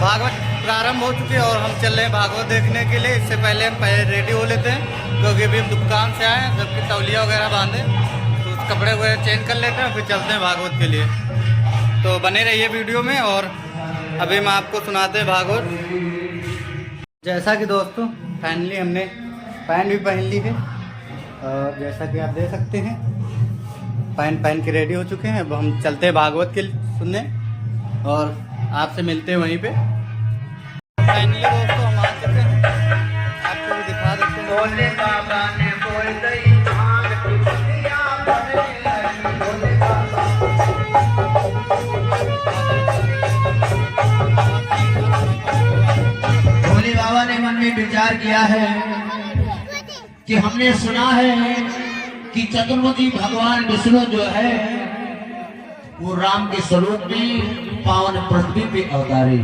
भागवत प्रारंभ हो चुकी है और हम चल रहे हैं भागवत देखने के लिए। इससे पहले हम रेडी हो लेते हैं क्योंकि अभी हम दुकान से आए हैं, जबकि तौलिया वगैरह बांधे तो कपड़े वगैरह चेंज कर लेते हैं, फिर चलते हैं भागवत के लिए। तो बने रहिए वीडियो में। और अभी हम आपको सुनाते हैं भागवत। जैसा कि दोस्तों फाइनली हमने पैंट भी पहन ली है और जैसा कि आप देख सकते हैं पैंट पहन के रेडी हो चुके हैं। अब हम चलते हैं भागवत के सुनने और आपसे मिलते हैं वहीं पे। फाइनली दोस्तों हम आ चुके हैं, आपको भी दिखा देते हैं। भोले बाबा ने बोल दी भांग की पत्तियां भोले बाबा ने मन में विचार किया है कि हमने सुना है कि चतुर्मुखी भगवान विष्णु जो है वो राम के स्वरूप में पावन पृथ्वी पे अवतारे।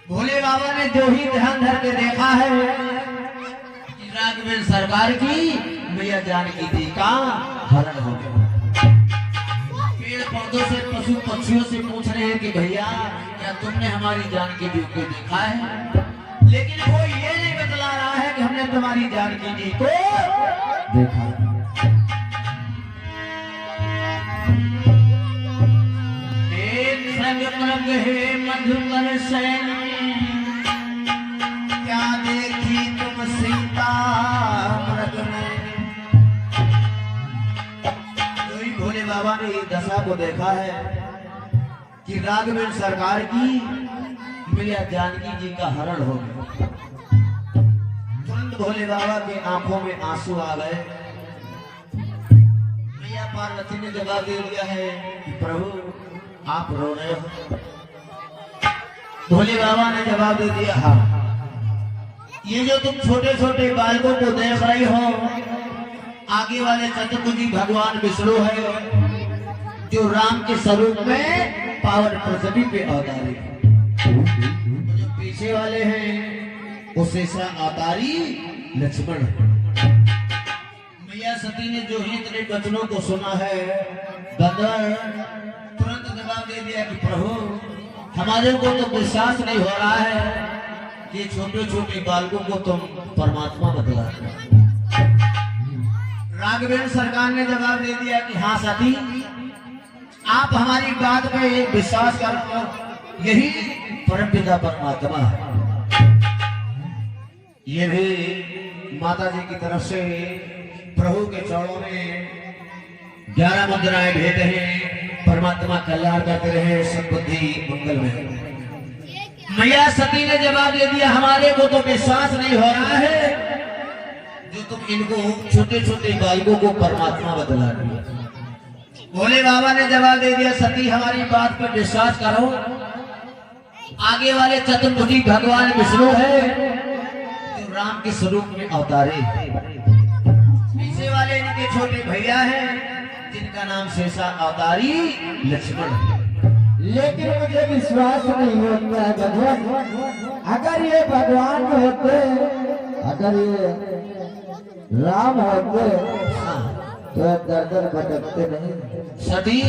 भोले बाबा ने जो ही ध्यान धर के देखा है कि राघवेंद्र सरकार की मैया जानकी जी का हरण हो गया। पेड़ पौधों से पशु पक्षियों से पूछ रहे हैं कि भैया क्या तुमने हमारी जानकी जी को देखा है, लेकिन वो ये नहीं बतला रहा है कि हमने तुम्हारी जानकी जी को देखा। मधुकर सैन क्या देखी तुम सीता मृग में। तो ही भोले बाबा ने इस दशा को देखा है कि राघवेंद्र सरकार की मैया जानकी जी का हरण हो गया। तुरंत भोले बाबा के आंखों में आंसू आ गए। मैया पार्वती ने जवाब दे दिया है कि प्रभु आप रो रहे हो। भोले बाबा ने जवाब दे दिया, हाँ ये जो तुम छोटे छोटे बालकों को देख रही हो आगे वाले चतुर्मुखी भगवान विष्णु है जो राम के स्वरूप में पावन पृथ्वी पे अवतारी। जो पीछे वाले हैं वो शेषा अवतारी लक्ष्मण। मैया सती ने जो ही इतने वचनों को सुना है गंधर्व तुरंत जवाब दे दिया कि प्रभु हमारे को तो विश्वास नहीं हो रहा है कि छोटे छोटे बालकों को तुम परमात्मा बतला। राघवेंद्र सरकार ने जवाब दे दिया कि हाँ सती आप हमारी बात पे विश्वास करो, यही परमपिता परमात्मा है। ये भी माता जी की तरफ से प्रभु के चरणों में 11 मुद्राएं भेज हैं। परमात्मा कल्याण करते रहे, सद्बुद्धि मंगल में। मैया सती ने जवाब दे दिया हमारे को तो विश्वास नहीं हो रहा है जो तुम इनको छोटे छोटे बालकों को परमात्मा बतला दिया। भोले बाबा ने जवाब दे दिया सती हमारी बात पर विश्वास करो, आगे वाले चतुर्मुखी भगवान विष्णु है जो राम के स्वरूप में अवतारे। पीछे वाले इनके छोटे भैया हैं जिनका नाम शेषा अवतारी लक्ष्मण है। लेकिन मुझे विश्वास नहीं होता है भगवान, अगर ये भगवान होते, अगर ये राम होते तो दर दर भटकते नहीं। सभी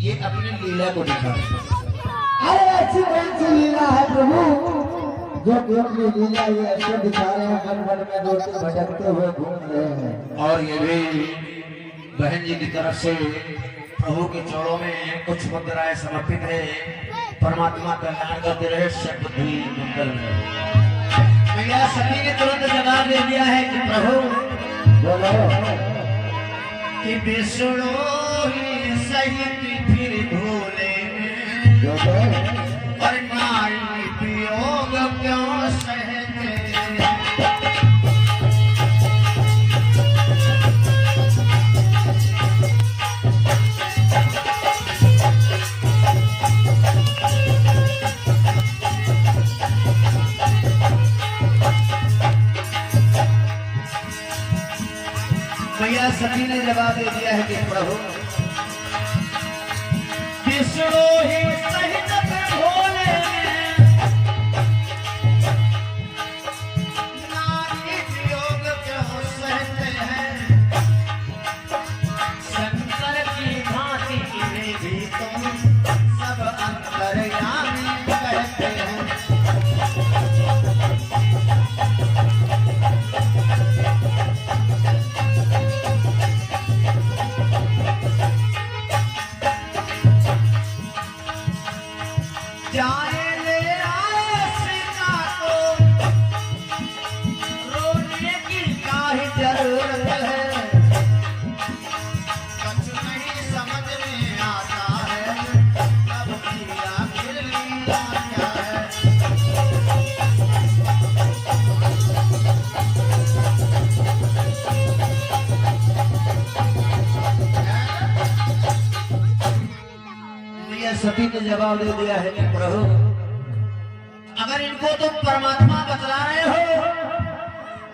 ये अपनी लीला को दिखा। अरे ऐसी कौन सी लीला है प्रभु जो कि अपनी लीला ये ऐसे दिखा रहे हैं, मन मन में रोते भटकते हुए घूम रहे हैं। और ये भी बहन जी की तरफ से प्रभु के चरणों में कुछ मुद्राएं समर्पित है। परमात्मा कल्याण करते रहे, सद्बुद्धि मंगल में। मैया सती ने तुरंत जवाब दे दिया है कि प्रभु बोलो कि विष्णु ही सहित फिर भोले और नारी वियोग क्यों सहते। मैया सती ने जवाब दे दिया है कि प्रभु विष्णु ही सहित भोले नारी वियोग क्यों सहते हैं। शंकर की भांति में भी तुम सब अंतर्यामी कह जाए ले आए सीता को, रोने की काहे जरूरत है, कुछ नहीं समझ में आता है, अब की आखिर लीला क्या है। सती ने जवाब दे दिया है कि प्रभु अगर इनको तुम परमात्मा बतला रहे हो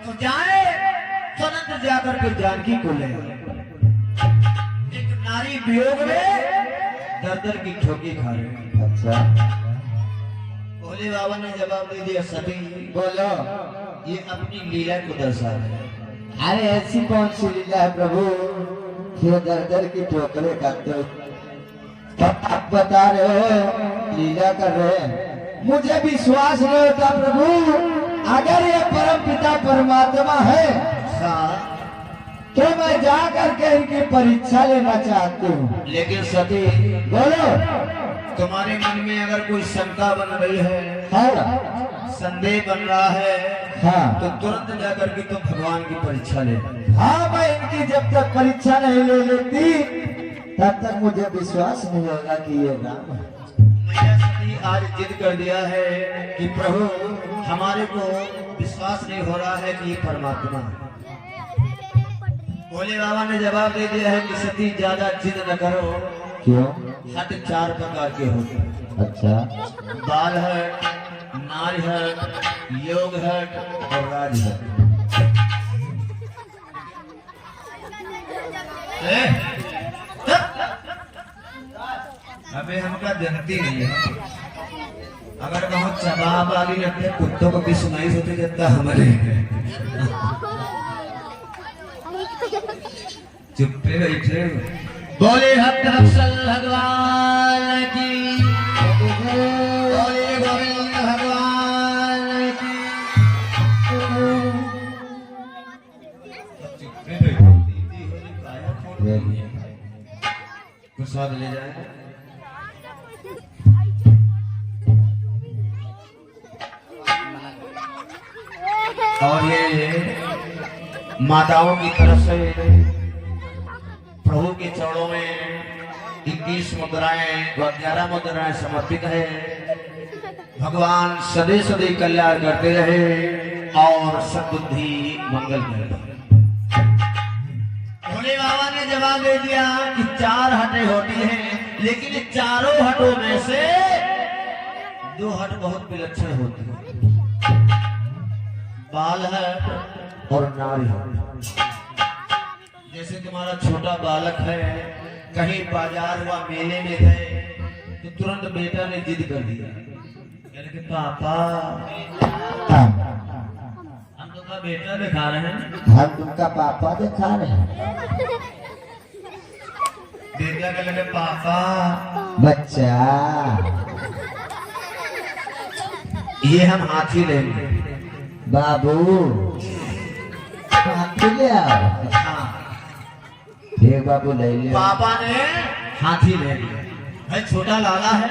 तो जाए तुरंत जाकर के जानकी को ले। एक नारी वियोग में दर दर की ठोकी खा रही। अच्छा भोले बाबा ने जवाब दे दिया सती बोलो। ये अपनी लीला को दर्शा रहे हैं। अरे ऐसी कौन सी लीला है प्रभु जो दर दर की ठोकरें खाते हो? तब आप बता रहे हो लीला कर रहे हैं, मुझे विश्वास नहीं होता प्रभु। अगर ये परम पिता परमात्मा है तो मैं जा करके इनकी परीक्षा लेना चाहती हूँ। लेकिन सती बोलो। तुम्हारे मन में अगर कोई शंका बन रही है, हाँ संदेह बन रहा है, हाँ तो तुरंत जाकर के तुम भगवान की परीक्षा ले। हाँ मैं इनकी जब तक परीक्षा नहीं ले लेती तब तक मुझे विश्वास नहीं होगा कि ये राम है। मैया सती आज जिद कर दिया है कि प्रभु हमारे को विश्वास नहीं हो रहा है कि ये परमात्मा है। भोले बाबा ने जवाब दे दिया है कि सती ज्यादा जिद न करो। क्यों? हट 4 प्रकार के होते हैं। अच्छा बाल हट, नारी हट, योग हट और राज हट। अबे हमका जनती नहीं है। अगर बहुत चबाब वाली अपने कुत्तों को भी सुनाई होती जाता हमारे चुप्पे बैठे। बोले भक्त वत्सल भगवान की, बोले गोविंद भगवान की। चुप्पे बैठे प्रसाद ले जाए। और ये माताओं की तरफ से प्रभु के चरणों में 21 मुद्राएं व 11 मुद्राएं समर्पित है। भगवान सदैव सदैव कल्याण करते रहे और सद्बुद्धि मंगल करे। भोले बाबा ने जवाब दे दिया कि 4 हटें होती हैं, लेकिन चारों हटों में से 2 हट बहुत विलक्षण होती है, बाल हट और नारी हट। जैसे तुम्हारा छोटा बालक है, कहीं बाजार हुआ मेले में गए तो तुरंत बेटा ने जिद कर दिया कि पापा हम तुम्हारा बेटा दिखा रहे हैं। हम तुमका पापा दिखा रहे हैं। बेटा का लगे पापा बच्चा ये हम हाथी लेंगे। बाबू हाथी ले आओ। हाँ ठीक बाबू ले लियो। पापा ने हाथी ले लिया। भाई छोटा लाला है,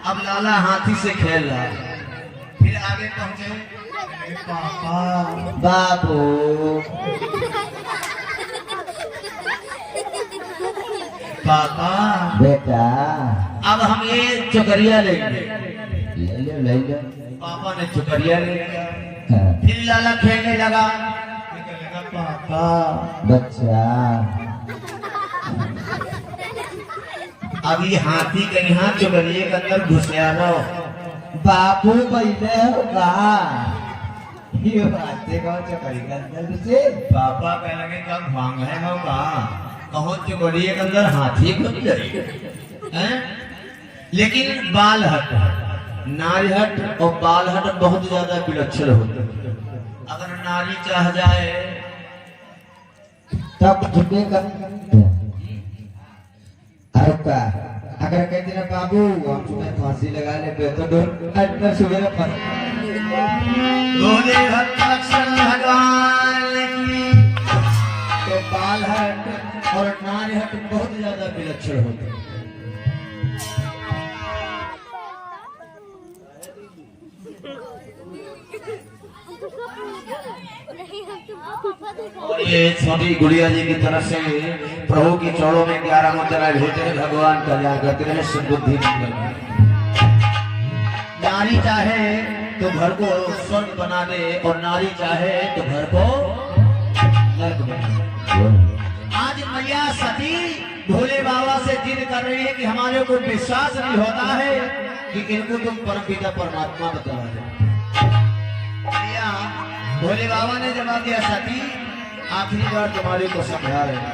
अब लाला हाथी से खेल रहा है। फिर आगे पहुंचे, पापा बाबू पापा बेटा अब हम ये चुकरिया लेंगे। ले लो ले लो। पापा ने चुकरिया ले लिया। हाँ, फिर लाला खेलने लगा। कहने लगा पापा बच्चा अब ये हाथी के यहाँ चुकरिए के अंदर घुस रहो। बाबू बैठे होगा ये बातें कौन चकरी के अंदर से। पापा कहने लगे क्या भांग है हो कहा कहो चुकरिए के अंदर हाथी घुस जाए। लेकिन बाल हट, नारी हट और बाल हट बहुत ज्यादा विलक्षण होते हैं। अगर नारी चाह जाए तब झुकेगा। अगर कहते ना बाबू हम तुम्हें फांसी लगा ले तो अंदर सुबह पर बोले भक्त वत्सल भगवान की। तो बाल हट और नारी हट बहुत ज्यादा विलक्षण होते हैं। और ये छोटी गुड़िया जी की तरफ से प्रभु की चौड़ों में 11 मुद्राएं भेजे भगवान कल्याण करते रहे सुबुद्धि नारी चाहे तो घर को स्वर्ग बना दे और नारी चाहे तो घर को नरक बना दे। आज मैया सती भोले बाबा से जिद कर रही है कि हमारे को विश्वास नहीं होता है कि इनको तुम परमपिता परमात्मा बता दो। मैया भोले बाबा ने जवाब दिया सती आखिरी बार तुम्हारे को समझा रहे हैं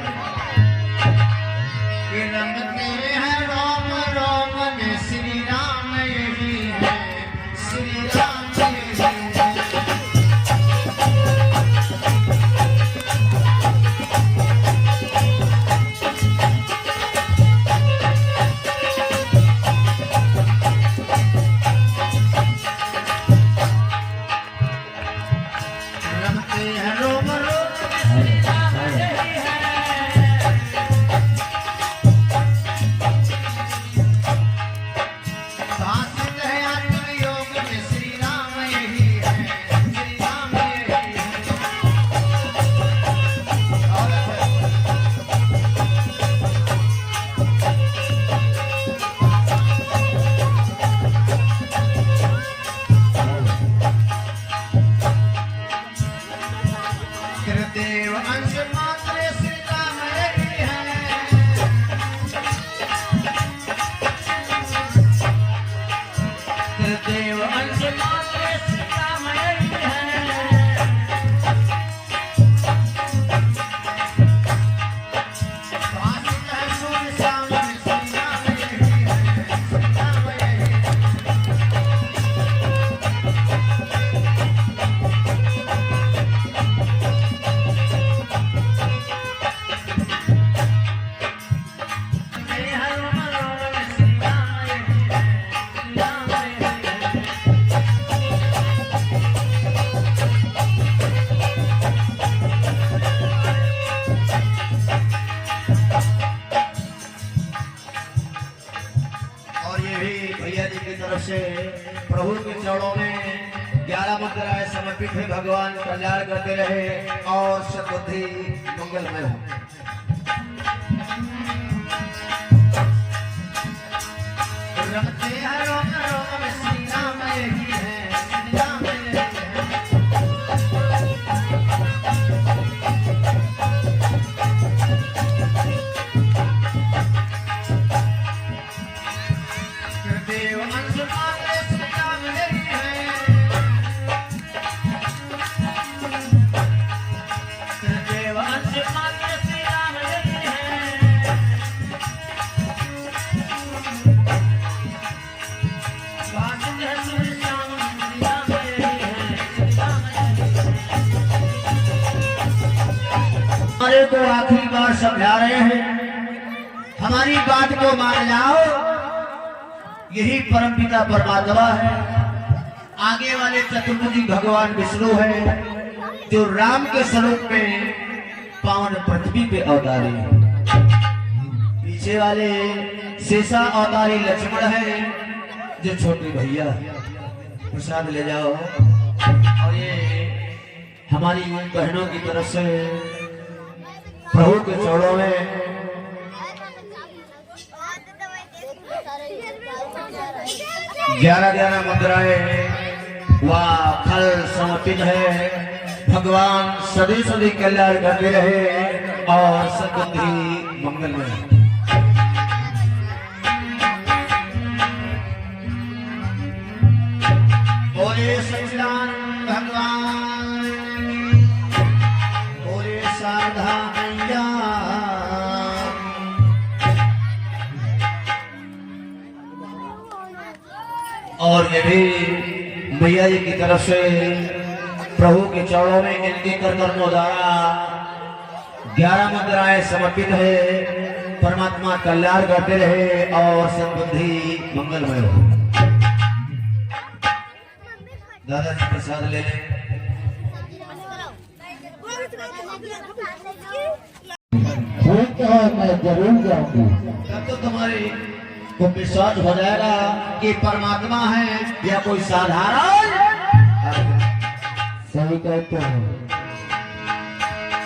कि रमते हैं राम राम में श्री राम यही है श्री राम यही है। से प्रभु के चरणों में 11 मुद्राएं समर्पित है। भगवान कल्याण करते रहे और सद्बुद्धि मंगलमय हो। रमते हैं रोम रोम में श्री राम यही है श्री राम यही है। देव अंश मात्र श्री राम यही है। देव अंश मात्र श्री राम यही है। वासित है सूर्य श्याम श्री राम यही है श्री राम यही है। हमारे को आखिरी बार समझा रहे हैं, हमारी बात को मान जाओ, यही परमपिता परमात्मा है। आगे वाले चतुर्भुजी भगवान विष्णु है, जो राम के स्वरूप में पावन पृथ्वी पे अवतारी है। पीछे वाले शेषा अवतारी लक्ष्मण है, जो छोटे भैया। प्रसाद ले जाओ। और ये हमारी बहनों की तरफ से प्रभु के चरणों में 11 मुद्राएं व फल समर्पित है। भगवान सदी सदी कल्याण करते रहे और सद्बुद्धि मंगलमय। बोले सच्चिदान भगवान, बोले शारदा मैया। और ये भी मैया जी की तरफ से प्रभु के चरणों में इनके कर्मों द्वारा 11 मुद्राएं समर्पित है। परमात्मा कल्याण करते रहे और सद्बुद्धि मंगलमय हो। दादाजी प्रसाद ले लें। मैं जरूर जाऊंगी। तब तो तुम्हारी को विश्वास हो जाएगा कि परमात्मा है या कोई साधारण सही कहते हो।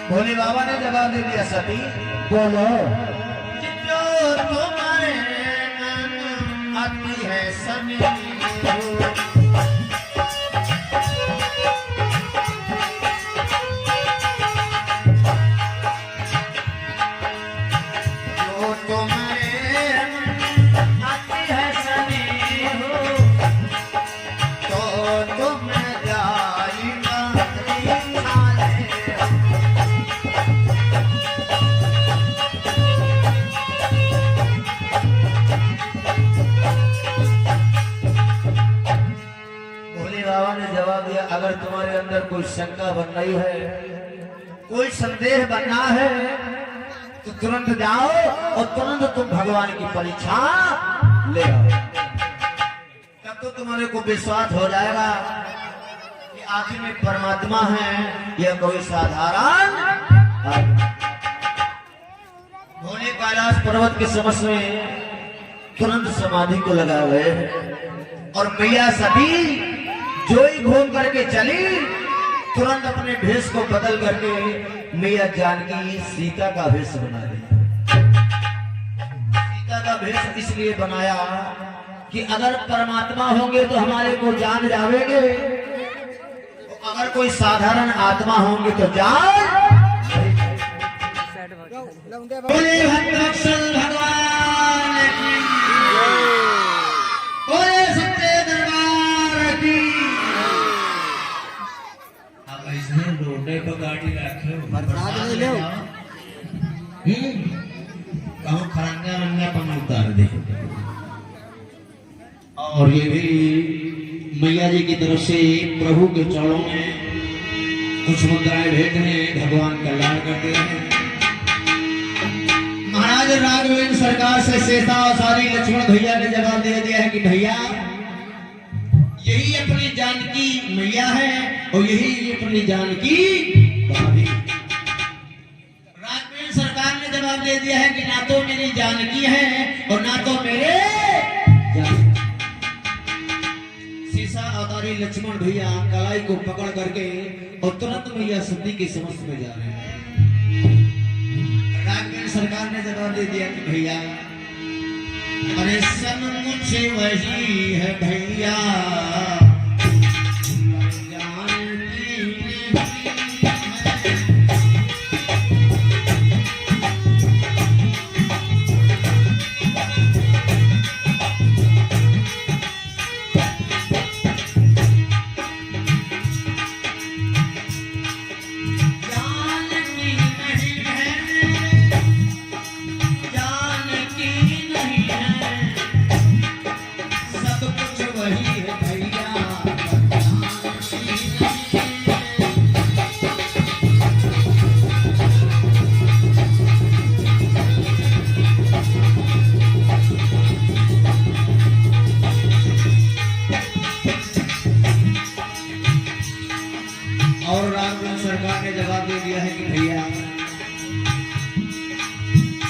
भोले बाबा ने जवाब दे दिया सती बोलो कि जो तुम्हारे मन आती है सनी अगर तुम्हारे अंदर कोई शंका बन रही है, कोई संदेह बनना है, तो तुरंत जाओ और तुरंत तुम भगवान की परीक्षा ले आओ। तब तो तुम्हारे को विश्वास हो जाएगा कि आखिर में परमात्मा है या कोई साधारण आदमी। भोले कैलाश पर्वत के समक्ष में तुरंत समाधि को लगा गए और मैया सती जो ही घूम करके चली, तुरंत अपने भेष को बदल करके मैया जानकी सीता का भेष बना दी। सीता का भेष इसलिए बनाया कि अगर परमात्मा होंगे तो हमारे को जान जावेंगे, तो अगर कोई साधारण आत्मा होंगे तो जान। बोले भक्तवत्सल भगवान की, बोले सच्चे दरबार की। रोडे पर गाड़ी रखे कहूँ खरंगा रंगा पर उतार दे। और ये भी मैया जी की तरफ से प्रभु के चरणों में कुछ मुद्राएं भेंट हैं, भगवान कल्याण करते हैं। महाराज राघवेंद्र सरकार से शेषा और सारी लक्ष्मण भैया ने जवाब दे दिया है कि भैया यही अपनी जानकी मैया है और यही अपनी जानकी भाभी। राघवेंद्र सरकार ने जवाब दे दिया है कि ना तो मेरी जानकी है और ना तो मेरे सीसा अवतारी लक्ष्मण भैया कलाई को पकड़ करके और तुरंत मैया सती के समक्ष में जा रहे हैं। राघवेंद्र सरकार ने जवाब दे दिया कि भैया अरे सन्मुख वही है भैया, सरकार ने जवाब दे दिया है कि भैया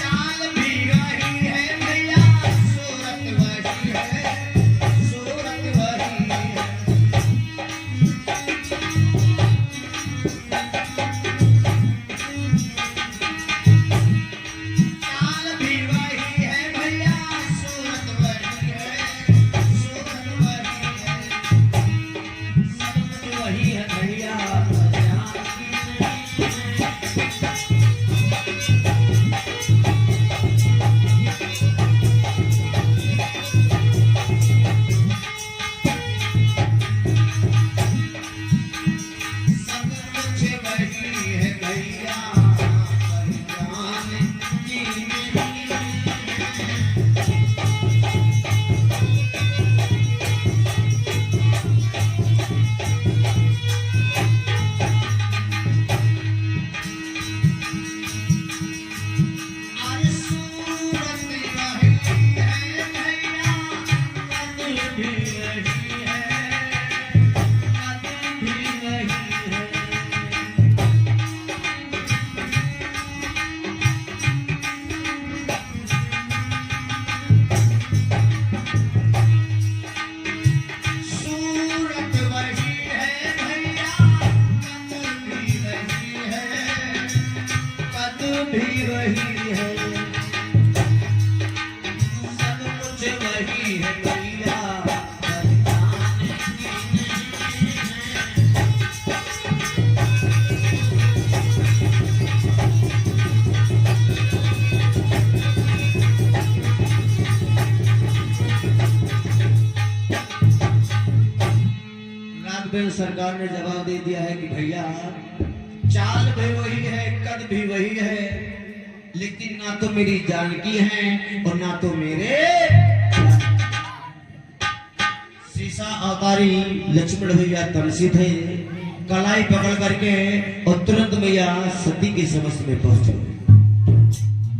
चाल भी वही है भैया, सूरत वही है, सूरत वही है। चाल भी वही है भैया, सूरत वही है, सूरत वही है, सूरत वही है भैया। राघवेंद्र सरकार ने जवाब दे दिया है कि भैया चाल भी वही है, कद भी वही है, लेकिन ना तो मेरी जानकी है और ना तो मेरे सीसा अवतारी लक्ष्मण भैया तमसी थे। कलाई पकड़ करके और तुरंत मैया सती के समस्त में पहुंचे।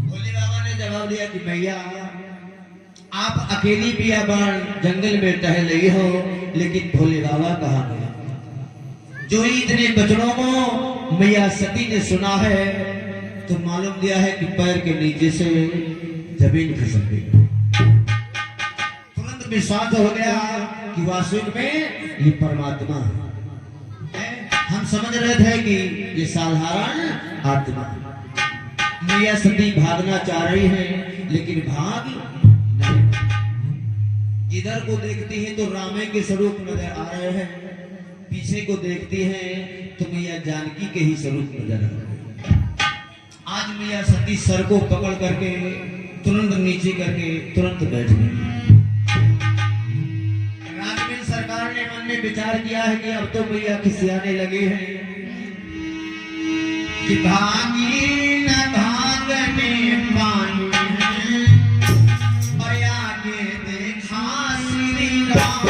भोले बाबा ने जवाब दिया कि भैया आप अकेली बियाबान जंगल में टहल रही हो, लेकिन भोले बाबा कहाँ गए? जो ही इतने बचनों को मैया सती ने सुना है तो मालूम दिया है कि पैर के नीचे से जमीन खिसक गई। तुरंत विश्वास हो गया कि वास्तविक में ये परमात्मा है। हम समझ रहे थे कि ये साधारण आत्मा। मैया सती भागना चाह रही है लेकिन भाग नहीं। इधर को देखती है तो रामे के स्वरूप नजर आ रहे हैं, पीछे को देखती है तो मैया जानकी के ही स्वरूप नजर आ रहे हैं। आज मैया सती सर को पकड़ करके तुरंत नीचे करके तुरंत बैठ गई। राघवेंद्र सरकार ने मन में विचार किया है कि अब तो मैया खिसियाने लगे हैं कि भागी न भागने पानी है और आगे देखा श्री राम।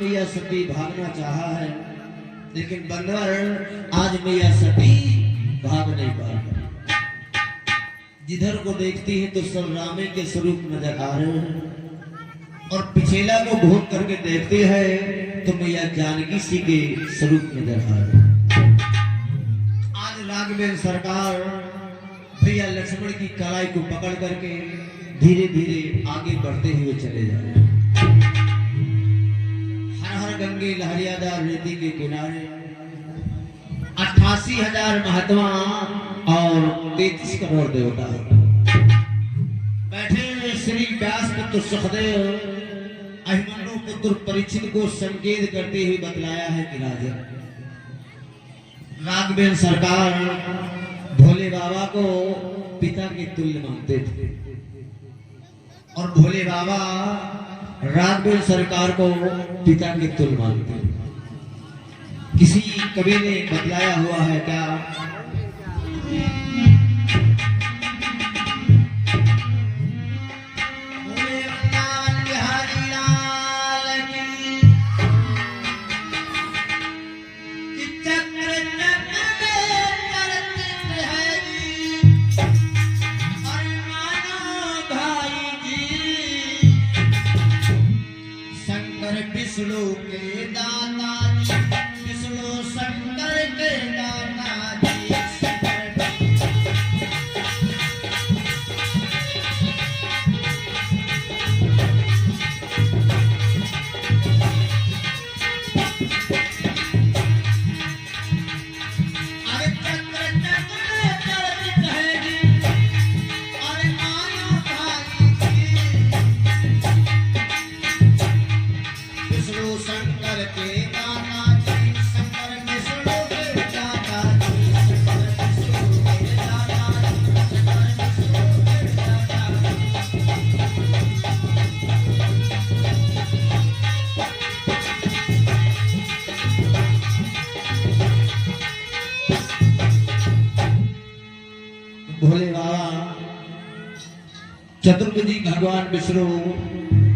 मैया सती भागना चाहा है लेकिन बंदर आज मैया सती भाग नहीं पाई। जिधर को देखती है तो सब रामे के स्वरूप नजर आ रहे हैं और पिछेला को घूम करके देखती है तो मैया जानकी सी के स्वरूप नजर आ रहे हैं। आज राघवेंद्र सरकार भैया लक्ष्मण की कलाई को पकड़ करके धीरे धीरे आगे बढ़ते हुए चले जा रहे हैं। गंगे लहरियादार नदी के किनारे 88,000 महात्मा और 33 करोड़ देवता बैठे हुए। श्री व्यास पुत्र सुखदेव अभिमन्यु पुत्र परीक्षित को संकेत करते हुए बतलाया है कि राजा राघवेंद्र सरकार भोले बाबा को पिता के तुल्य मानते थे और भोले बाबा राघवेंद्र सरकार को पिता के तुल्य मानते हैं। किसी कवि ने बतलाया हुआ है क्या विष्णु के दाता जी, विष्णु शंकर के दाता जी। अरे चक्र चक्र चरत है जी, अरे मानो भाई जी। शंकर के दाता जी, शंकर विष्णु के दाता जी, शंकर विष्णु के दाता जी, शंकर विष्णु के दाता जी। चतुर्वेदी भगवान विष्णु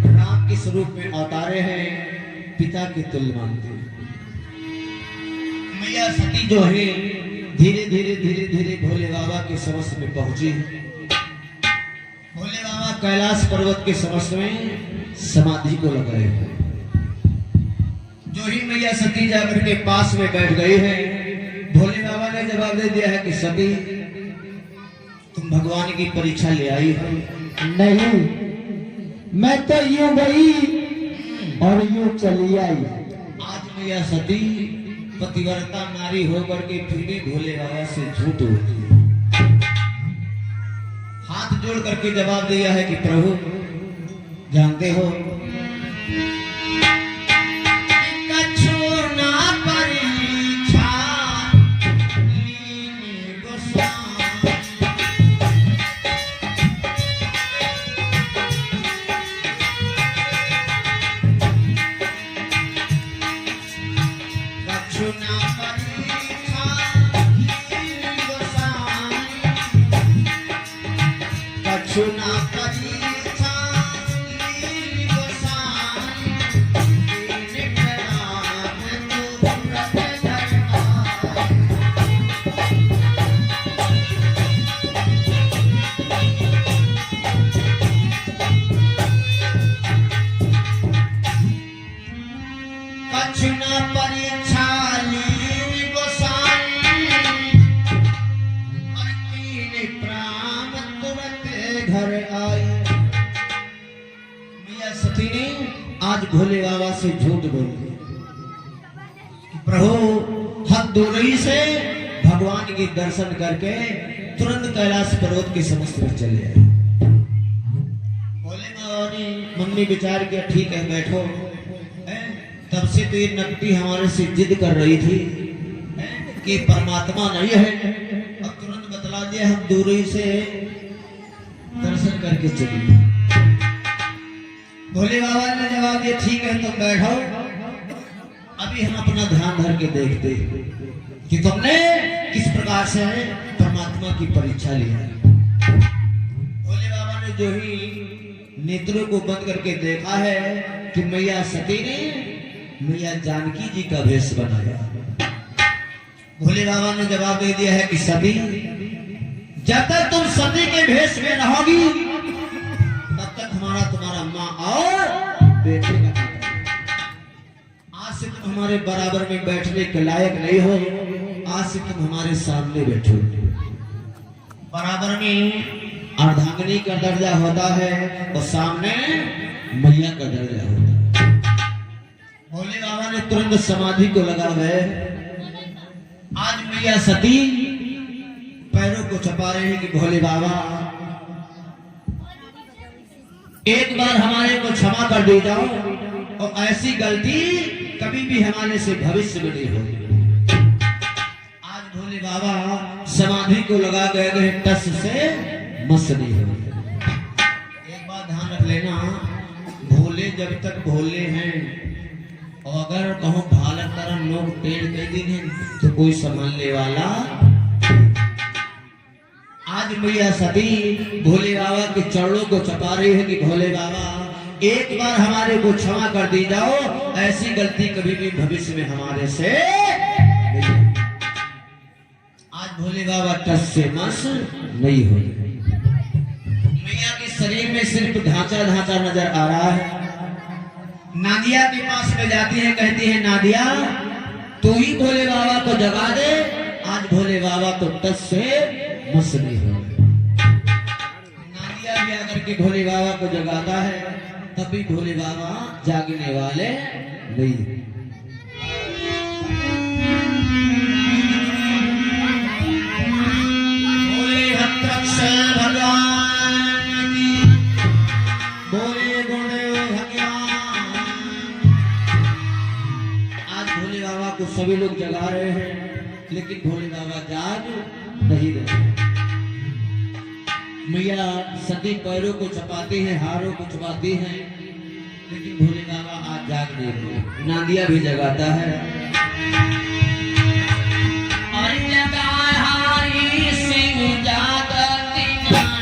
राम के स्वरूप में अवतारे हैं, पिता के तुल्य मानते हैं। मैया सती जो है धीरे धीरे धीरे धीरे भोले बाबा के समस्त में पहुंची। भोले बाबा कैलाश पर्वत के समस्त में समाधि को लगाए। जो ही मैया सती जाकर के पास में बैठ गई है, भोले बाबा ने जवाब दे दिया है कि सती तुम भगवान की परीक्षा ले आई हो। नहीं, मैं तो यूं गई और यूं चली आई। आज मैया सती पतिव्रता नारी होकर के फिर भी भोले बाबा से झूठ होती है। हाथ जोड़ करके जवाब दिया है कि प्रभु जानते हो आज भोले बाबा से झूठ बोली। प्रभु हाथ दूरी से भगवान के दर्शन करके तुरंत कैलाश पर्वत के समस्त में चले आए। भोले बाबा ने मन में विचार किया, ठीक है बैठो। तब से तो ये नकटी हमारे से जिद कर रही थी कि परमात्मा नहीं है, अब तुरंत बतला दिया, हम दूरी से दर्शन करके चले। भोले बाबा ने जवाब दिया, ठीक है तुम बैठो, अभी हम अपना ध्यान धर के देखते कि तुमने किस प्रकार से परमात्मा की परीक्षा लिया। भोले बाबा ने जो ही नेत्रों को बंद करके देखा है कि मैया सती ने मैया जानकी जी का भेष बनाया। भोले बाबा ने जवाब दे दिया है कि सती जब तक तुम सती के भेष में रहोगी तब तक हमारा तुम्हारा माँ और बेटे का आज से तुम हमारे बराबर में बैठने के लायक नहीं हो, आज से तुम हमारे सामने बैठो। बराबर में अर्धांगिनी का दर्जा होता है और सामने मैया का दर्जा होता है। भोले बाबा ने तुरंत समाधि को लगा गए। आज मैया सती पैरों को छपा रहे हैं कि भोले बाबा एक बार हमारे को क्षमा कर दे जाओ और ऐसी गलती कभी भी हमारे से भविष्य में नहीं होगी। आज भोले बाबा समाधि को लगा गए टस से मस नहीं हो। एक बात ध्यान रख लेना, भोले जब तक भोले हैं और अगर कहो भालक तरह लोग टेढ़ कई दिन है तो कोई संभालने वाला। आज मैया सती भोले बाबा के चरणों को चपा रही है कि भोले बाबा एक बार हमारे को क्षमा कर दी जाओ, ऐसी गलती कभी भी भविष्य में हमारे से नहीं। आज भोले बाबा टस से मस नहीं हो। मैया के शरीर में सिर्फ ढांचा ढांचा नजर आ रहा है। नादिया के पास में जाती है, कहती है नादिया तू ही भोले बाबा को जगा दे। आज भोले बाबा तो टस से मस नहीं हो। नादिया भी आकर के भोले बाबा को जगाता है, तभी भोले बाबा जागने वाले नहीं। भोले भगवान की बोले गुणदेव भगवान। आज भोले बाबा को सभी लोग जगा रहे हैं, लेकिन भोले बाबा जाग नहीं रहे। मैया सती पैरों को छपाती है, हारों को छपाती है, लेकिन भोले बाबा आज जाग नहीं रहे। नादिया भी जगाता है। सिंह जागती नहीं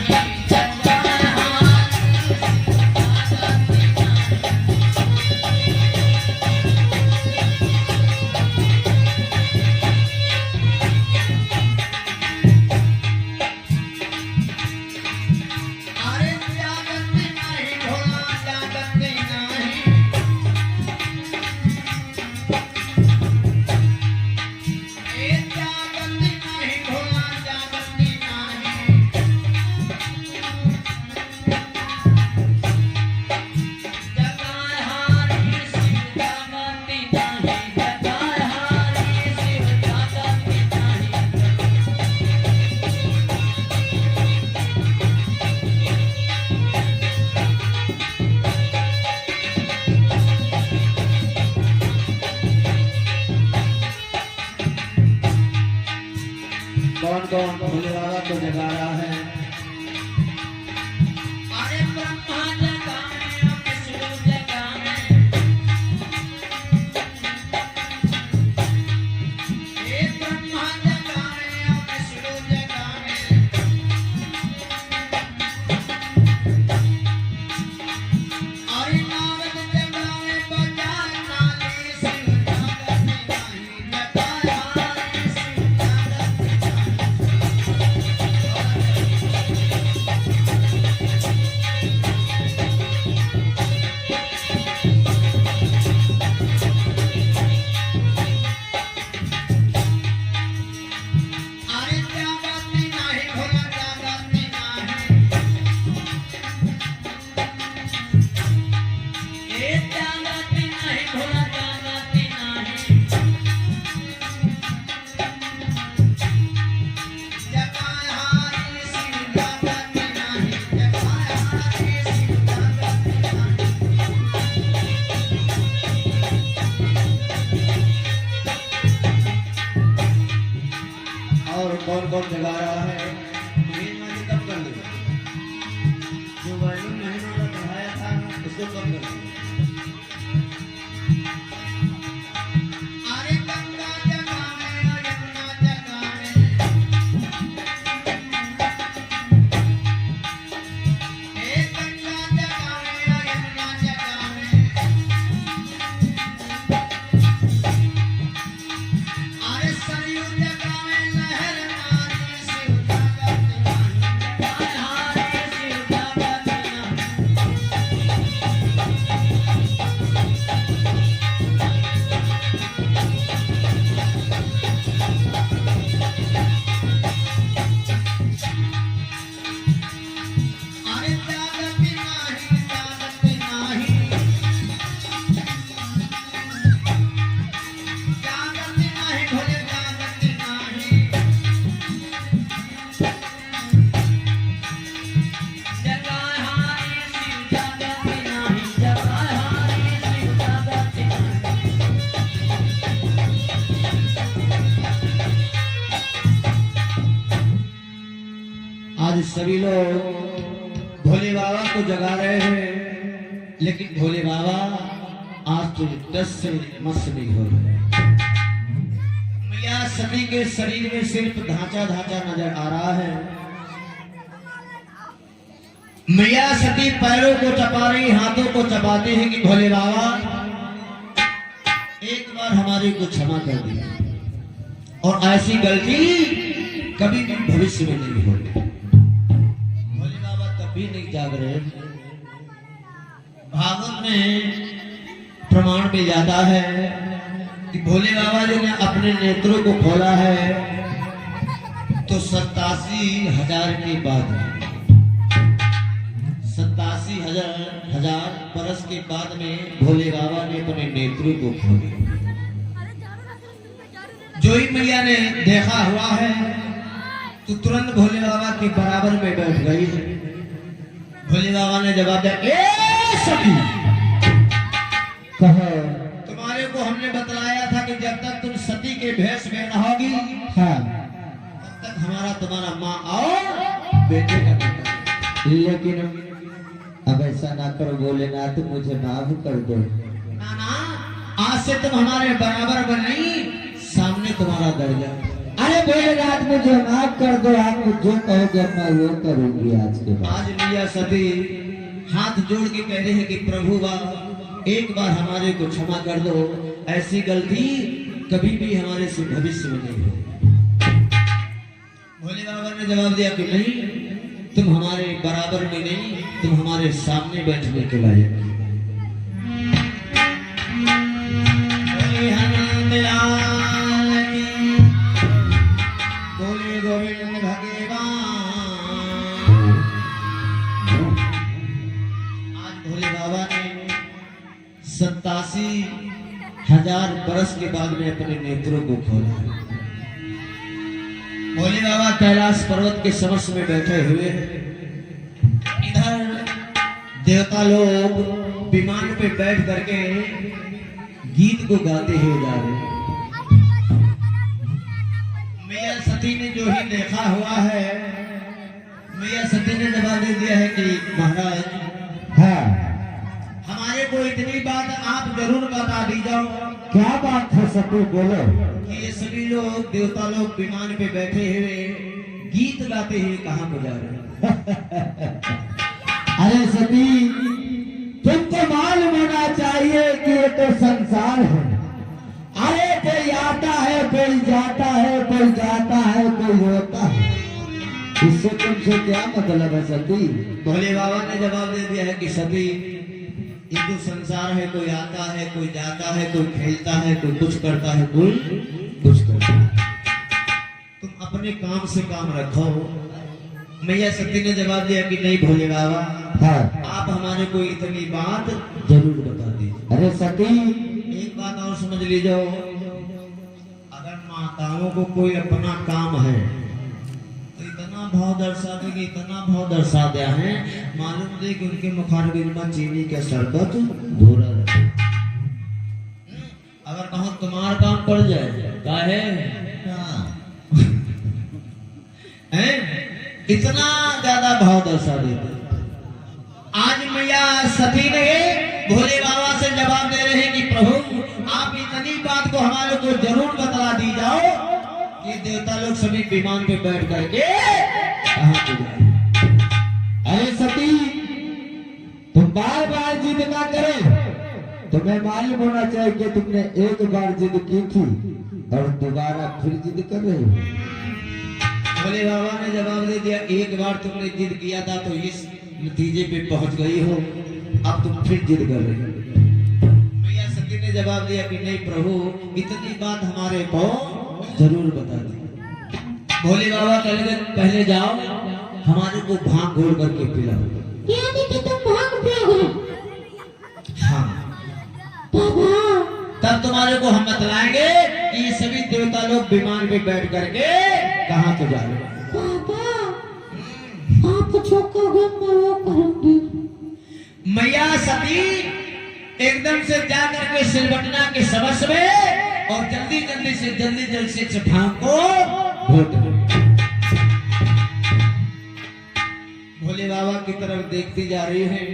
सभी लोग भोले बाबा को जगा रहे हैं, लेकिन भोले बाबा आज तो 10 से मस्त नहीं हो रहे। मैया सती के शरीर में सिर्फ ढांचा नजर आ रहा है। मैया सती पैरों को चपा रही, हाथों को चबाते हैं कि भोले बाबा एक बार हमारे को क्षमा कर दिया और ऐसी गलती कभी भी भविष्य में नहीं होगी। भोले बाबा तब भी नहीं जाग रहे। भागवत में प्रमाण में जाता है कि भोले बाबा जी ने अपने नेत्रों को खोला है तो 87,000 के बाद 87,000 बरस के बाद में भोले बाबा ने अपने नेत्रों को खोले। जो ही मैया ने देखा हुआ है तो तुरंत भोले बाबा के बराबर में बैठ गई। भोले बाबा ने जवाब दिया, ए सखी, तुम्हारे को हमने बतलाया था कि जब तक तुम सती के भेष में रहोगी, हाँ, तब तक तुम्हारा माँ और बेटे का बेटा। लेकिन अब ऐसा ना करो भोलेनाथ, मुझे माफ कर दो। ना, आज से तुम हमारे बराबर में नहीं, सामने तुम्हारा दर्जा। अरे भोलेनाथ मुझे माफ कर दो, आप जो कहोगे मैं वो करूंगी। आज के बाद आज मैया सती हाथ जोड़ के कह रहे हैं कि प्रभु एक बार हमारे को क्षमा कर दो, ऐसी गलती कभी भी हमारे से भविष्य में नहीं हो। भोले बाबा ने जवाब दिया कि नहीं, तुम हमारे बराबर में नहीं, तुम हमारे सामने बैठने के लायक। बोले गोविंद भगवान। आज भोले बाबा ने 87,000 बरस के बाद में अपने नेत्रों को खोला। भोले बाबा कैलाश पर्वत के समक्ष में बैठे हुए, इधर देवता लोग विमान पे बैठ करके गीत को गाते हुए जा रहे। मैया सती ने जो ही देखा हुआ है, मैया सती ने जवाब दे दिया है कि महाराज, हाँ, हमारे को इतनी बात आप जरूर बता दी जाओ। क्या बात है सती, बोलो। कि ये सभी लोग देवता लोग विमान पे बैठे हुए गीत गाते हुए कहाँ को जा रहे? अरे सती, तुमको मालूम होना चाहिए कि ये तो संसार है। अरे कोई आता है, कोई जाता है, कोई जाता है, कोई होता है। इससे तुमसे क्या मतलब है सती? भोले बाबा ने जवाब दे दिया है कि सती, ये तो संसार है, कोई आता है, कोई जाता है, कोई खेलता है, कोई कुछ करता है, कोई कुछ करता है। तुम अपने काम से काम रखो। मैया सती ने जवाब दिया कि नहीं भोले बाबा, हाँ, आप हमारे को इतनी बात जरूर बता दीजिए। अरे सती, एक बात और समझ लीजिए, अगर माताओं को कोई अपना काम है तो इतना भाव दर्शा देगी, इतना भाव दर्शा दिया है, मालूम दे कि उनके मुखारबिंद में चीनी के शरबत धोरा रहे। अगर कहो तुम्हारा काम पड़ जाए, काहे इतना ज्यादा भाव दर्शा देते। आज मैया सती ने भोले बाबा से जवाब दे रहे हैं कि प्रभु, आप इतनी बात को हमारे को जरूर बता दी जाओ कि देवता लोग सभी विमान पे बैठ करके कहाँ को जाए। अरे सती, तुम बार बार जिद ना करे। तुम्हें मालूम होना चाहिए कि तुमने एक बार जिद की थी और दोबारा फिर जिद कर रहे हो। भोले बाबा ने जवाब दे दिया, एक बार तुमने जिद किया था तो इस नतीजे पे पहुंच गई हो, अब तुम फिर जिद कर रहे हो। मैया सती ने जवाब दिया कि नहीं प्रभु, इतनी बात हमारे को जरूर बता दी। भोले बाबा कहले पहले जाओ, हमारे को भांग घोल करके पिलाओ। कि तुम भांग पियोगे? हाँ, तब तुम्हारे को हम बतलाएंगे कि ये सभी देवता लोग विमान पे बैठ करके कहाँ को जा रहे हैं। आप जो कहोगे मैं वो करूंगी। मैया सती एकदम से जा करके सिलबटना के समक्ष में और जल्दी से चट्टान को घोट की तरफ देखती जा रही है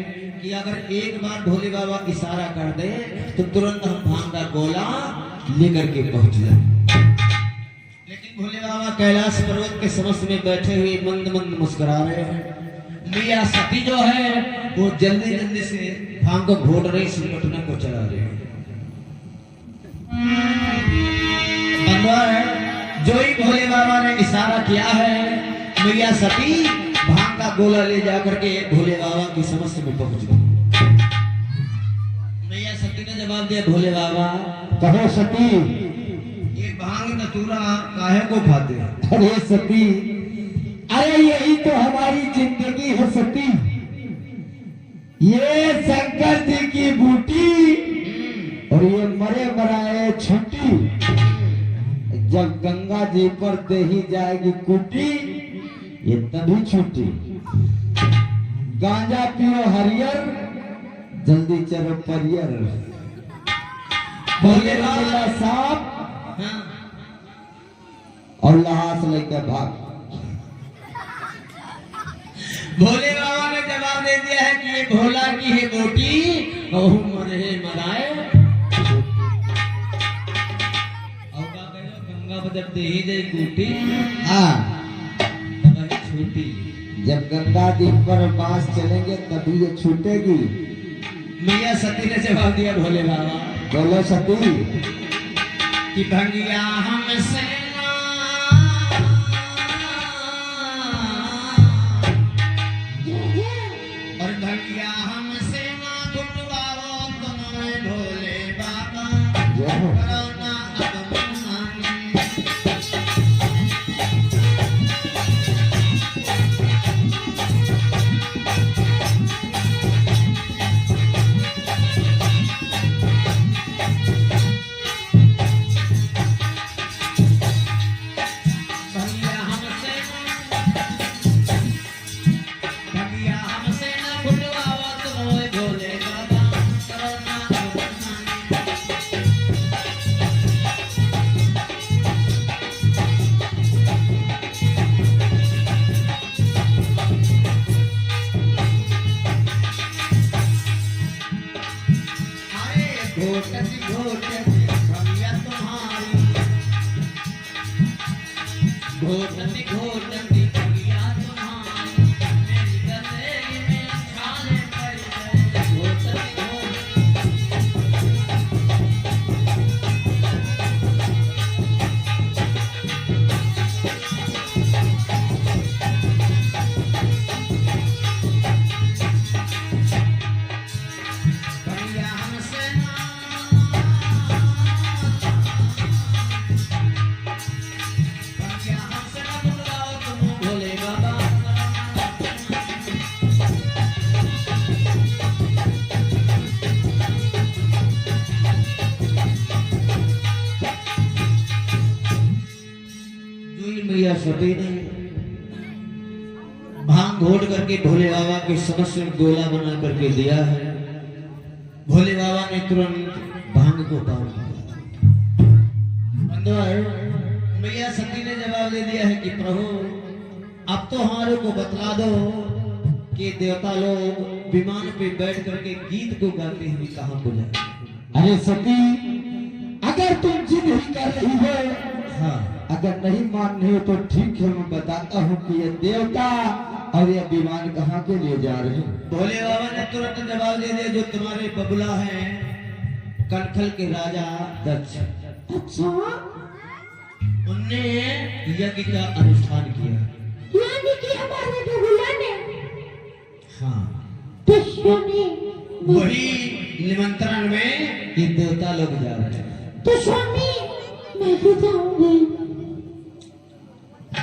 कि अगर एक बार भोले बाबा इशारा कर दे तो तुरंत हम भांग का गोला लेकर के पहुंच जाए। लेकिन भोले बाबा कैलाश पर्वत के समस्त में बैठे हुए मंद मंद मुस्कुरा रहे हैं। मैया सती जो है वो जल्दी जल्दी से भांग को घोट रही सिलबटने को चला रही है। जो ही भोले बाबा ने इशारा किया है, मैया सती भांग का गोला ले जाकर के भोले बाबा की समस्या में पहुंच गई। मैया सती ने जवाब दिया, भोले बाबा कहो सती, ये भांग धतूरा काहे को खाते हैं? अरे सती, अरे यही तो हमारी जिंदगी है सती। ये शंकर जी की बूटी और ये मरे मराए छुट्टी, जब गंगा जी पर दे ही जाएगी कुटी, ये तभी छुट्टी। गांजा पियो हरियर, जल्दी चलो परियर। भोले मिला सांप और लहास लेकर भाग। भोले बाबा ने जवाब दे दिया है कि ये भोला की है बोटी, बहु मरे मराए। जब दे ही जाए कूटी, हाँ, तब छूटी। जब गंगा जी पर बांस चलेंगे तभी ये छूटेगी। मैया सती ने जवाब दिया, भोले बाबा बोलो सती कि भंगिया हमसे ना, और भंगिया हमसे ना छुटवाओ तुम्हें भोले बाबा, करो ना सती ने भांग घोट करके भोले बाबा के समस्या में गोला बना करके दिया है। भोले बाबा ने तुरंत भांग को पान किया। मैया सती ने जवाब दे दिया है कि प्रभु अब तो हमारे को बतला दो कि देवता लोग विमान पे बैठ करके गीत को गाते हुए कहाँ को जाए। अरे सती, अगर तुम जिद ही कर रही हो, हाँ, अगर नहीं मान रही हो तो ठीक है, मैं बताता हूँ कि ये देवता और ये विमान कहाँ के लिए जा रहे हैं। भोले बाबा ने तुरंत जवाब दे दिया, जो तुम्हारे बबुला हैं कनखल के राजा दक्ष, अच्छा, उनने यज्ञ का अनुष्ठान किया। यानी कि हमारे बबुला ने, हाँ, तो स्वामी वही निमंत्रण में ये देवता लोग जा रहे हैं। तो स्वामी मैं भी जाऊंगी।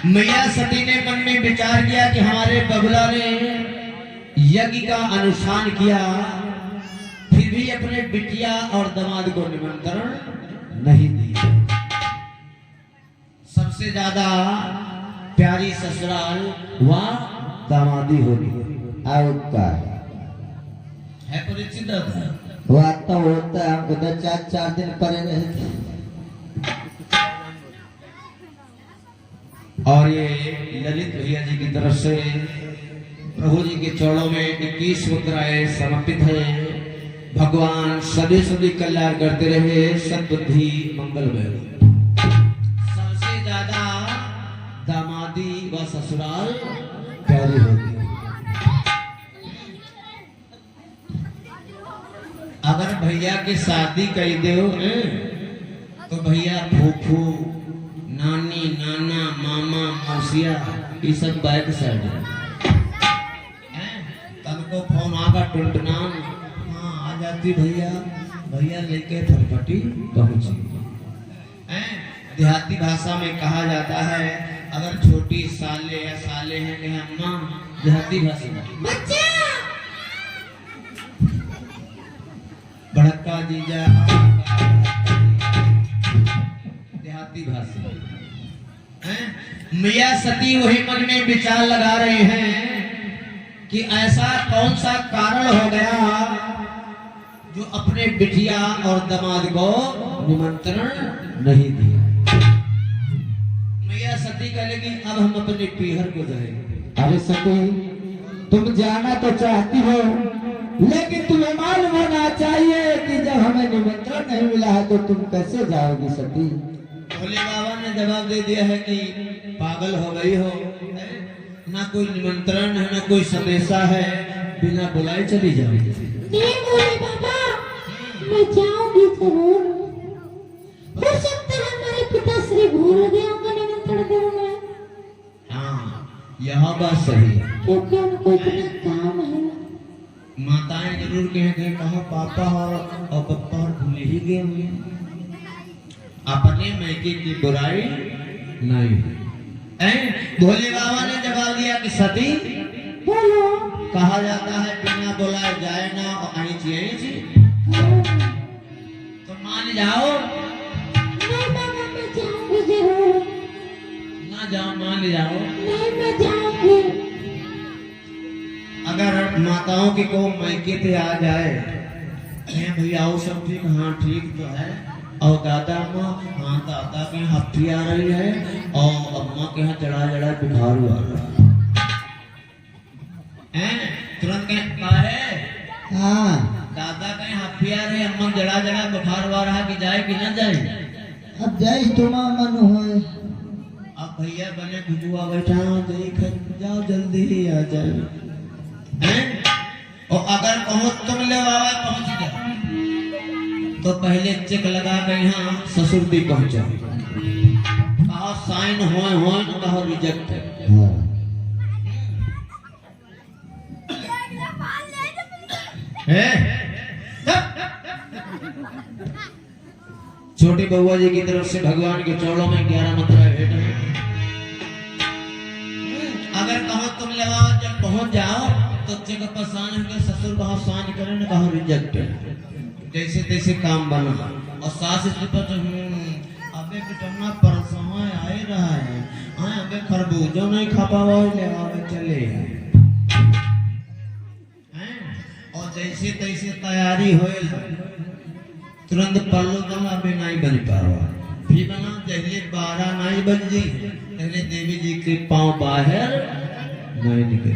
मैया सती ने मन में विचार किया कि हमारे बबुला ने यज्ञ का अनुष्ठान किया, फिर भी अपने बिटिया और दामाद को निमंत्रण नहीं दिया। सबसे ज्यादा प्यारी ससुराल व दामादी होगी का है परिचित वह तो होता है। हमको तो 4 दिन परे रहे। और ये ललित भैया जी की तरफ से प्रभु जी के चरणों में 21 मुद्राएं समर्पित है। भगवान सदी सदी कल्याण करते रहे, सद्बुद्धि मंगलमय। सबसे ज्यादा दामादी व ससुराल प्यारी होगी। अगर भैया की शादी कर दो तो भैया फूफू, नानी, नाना, मामा, मौसिया ये सब बैक साइड है। तनको फोन आगा टुनटुनान, हाँ आ जाती भैया, भैया लेके फटफटी पहुंची। देहाती भाषा में कहा जाता है, अगर छोटी साले या साले हैं कि अम्मा, देहाती भाषा में बड़का जीजा, देहाती भाषा। मियां सती वही मन में विचार लगा रहे हैं कि ऐसा कौन सा कारण हो गया जो अपने बिटिया और दामाद को निमंत्रण नहीं दिया। मियां सती कह लगी, अब हम अपने पीहर को जाएंगे। अरे सती, तुम जाना तो चाहती हो, लेकिन तुम्हें मालूम होना चाहिए कि जब हमें निमंत्रण नहीं मिला है तो तुम कैसे जाओगी सती। भोले बाबा ने जवाब दे दिया है कि पागल हो गई हो, ना कोई निमंत्रण है ना कोई संदेशा है, बिना बुलाए चली जाओगी। नहीं भोले बाबा, मैं जाऊंगी जरूर। हो सकता है हमारे पिताश्री भूल गए होंगे निमंत्रण देने। हाँ, यह बात सही है, क्योंकि उनको इतना काम है। माताएं जरूर कहेंगे कहा पापा और पप्पा भूल ही गए होंगे। अपने मैके की बुराई नहीं। भोले बाबा ने जवाब दिया कि सती, बोलो। कहा जाता है बिना बुलाए जाए ना, और आई जी तो मान जाओ। नहीं बाबा, मैं जाऊंगी जरूर। ना जाओ, मान जाओ। नहीं, मैं जाऊंगी। अगर माताओं की को मैके पे आ जाए, भैया वो सब ठीक, हाँ ठीक तो है, और दादा अम्मा, हाँ दादा के यहाँ हफ्ती आ रही है, और अम्मा के यहाँ जड़ा जड़ा बुखार हुआ है, तुरंत कहता है हाँ, दादा के यहाँ हफ्ती आ रही है, अम्मा जड़ा जड़ा बुखार हुआ रहा, कि जाए कि ना जाए। अब जाए तुमा मन हो। अब भैया बने भुजुआ बैठा, देख जाओ जल्दी ही आ जाए। और अगर कहो तुम ले बाबा पहुंच जाओ, तो पहले चेक लगा के यहाँ ससुर भी पहुंचा, कहा साइन हो कहो रिजेक्ट है। छोटी बउआ जी की तरफ से भगवान के चौड़ों में 11 मुद्राएं भेंट है। अगर कहो तुम ले बाबा, जब पहुंच जाओ तो चेक पर साइन होंगे, ससुर कहो साइन करें ना, कहो रिजेक्ट है। जैसे तैसे काम बना, और सास इसके पर अबे पिटना परसों आए रहा है, अबे खरबूजो नहीं खा पावा ले आवे चले हैं। और जैसे तैसे तैयारी होएल, तुरंत पल्लू बना अबे नहीं बन पावा, फिर बना जैसे 12 नहीं बज जी, पहले देवी जी के पांव बाहर नहीं निकले।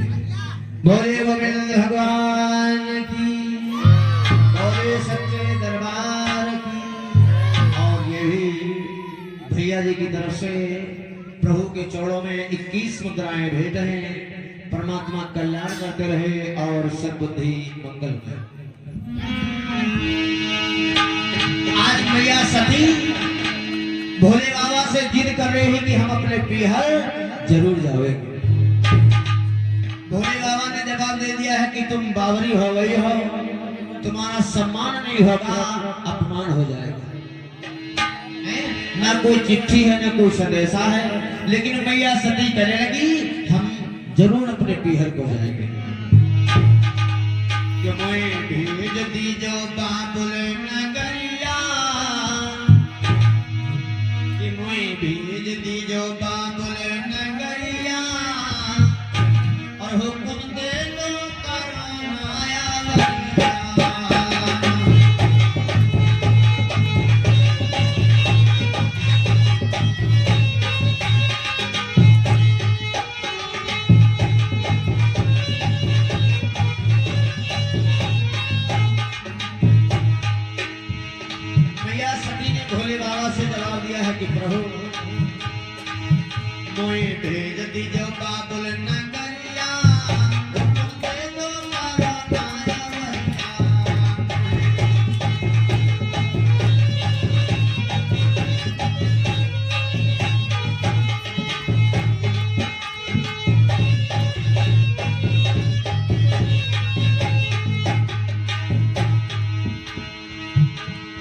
बोले गोविंद भगवान की, बोले सच्चे दरबार की। और ये भी भैया जी की तरफ से प्रभु के चरणों में 21 मुद्राएं भेंट हैं। परमात्मा कल्याण करते रहे और सद्बुद्धि मंगल करे। आज भैया सती भोले बाबा से जिद कर रहे हैं कि हम अपने पीहर जरूर जाएंगे। भोले बाबा ने जवाब दे दिया है कि तुम बावरी हो गई हो, तुम्हारा सम्मान नहीं होगा, अपमान हो जाएगा। ना कोई चिट्ठी है ना कोई संदेशा है, लेकिन मैया सती कहने लगी हम जरूर अपने पीहर को जाएंगे। कि मैं भेज दीजो बाबुल नगरिया, कि मैं भेज दीजो बाबुल नगरिया, और हुक्म दे लो करवाया कि प्रभु मोए भेज दीजो बाबुल नगरिया दे दो मारा नाया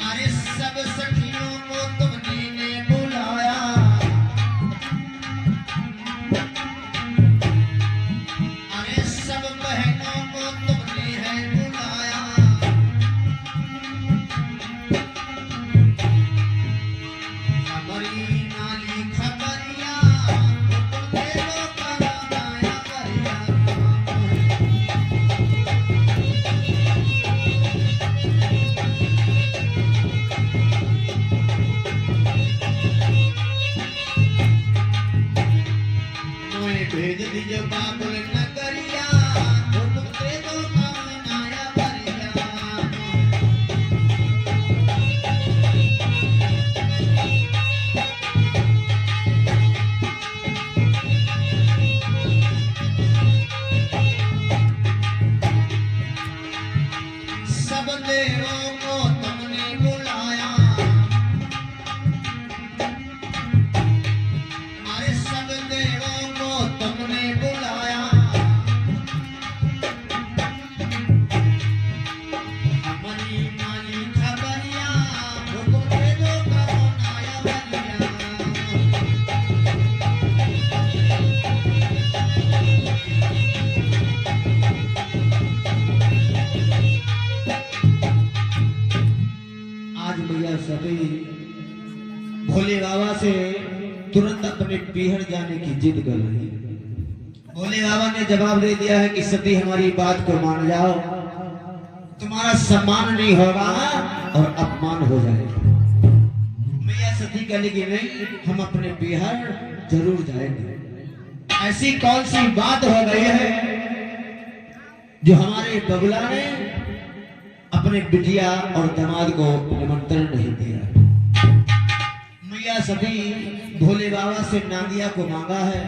अरे सब सखियों को तुमने बुलाया अरे सब बहनों को तुमने है बुलाया हमारी नाली खबरिया तुम दे दो कराया करिया मोए भेज दीजो बाबुल नगरिया तुम दे दो कराया करिया सब देवों को तुमने बुलाया अरे सब देवों को तुमने बुलाया हमारी नाली खबरिया हुक्म दे दो करुणाया बलिया आज भैया सभी भोले बाबा से तुरंत अपने पीहर जाने की जिद कर रही है। भोले बाबा ने जवाब दे दिया है कि सती हमारी बात को मान जाओ तुम्हारा सम्मान नहीं होगा और अपमान हो जाएगा। मैया सती कहने की नहीं हम अपने पीहर जरूर जाएंगे। ऐसी कौन सी बात हो गई है जो हमारे बबुला ने अपने बिटिया और दामाद को निमंत्रण नहीं दिया। मैया सती भोले बाबा से नादिया को मांगा है,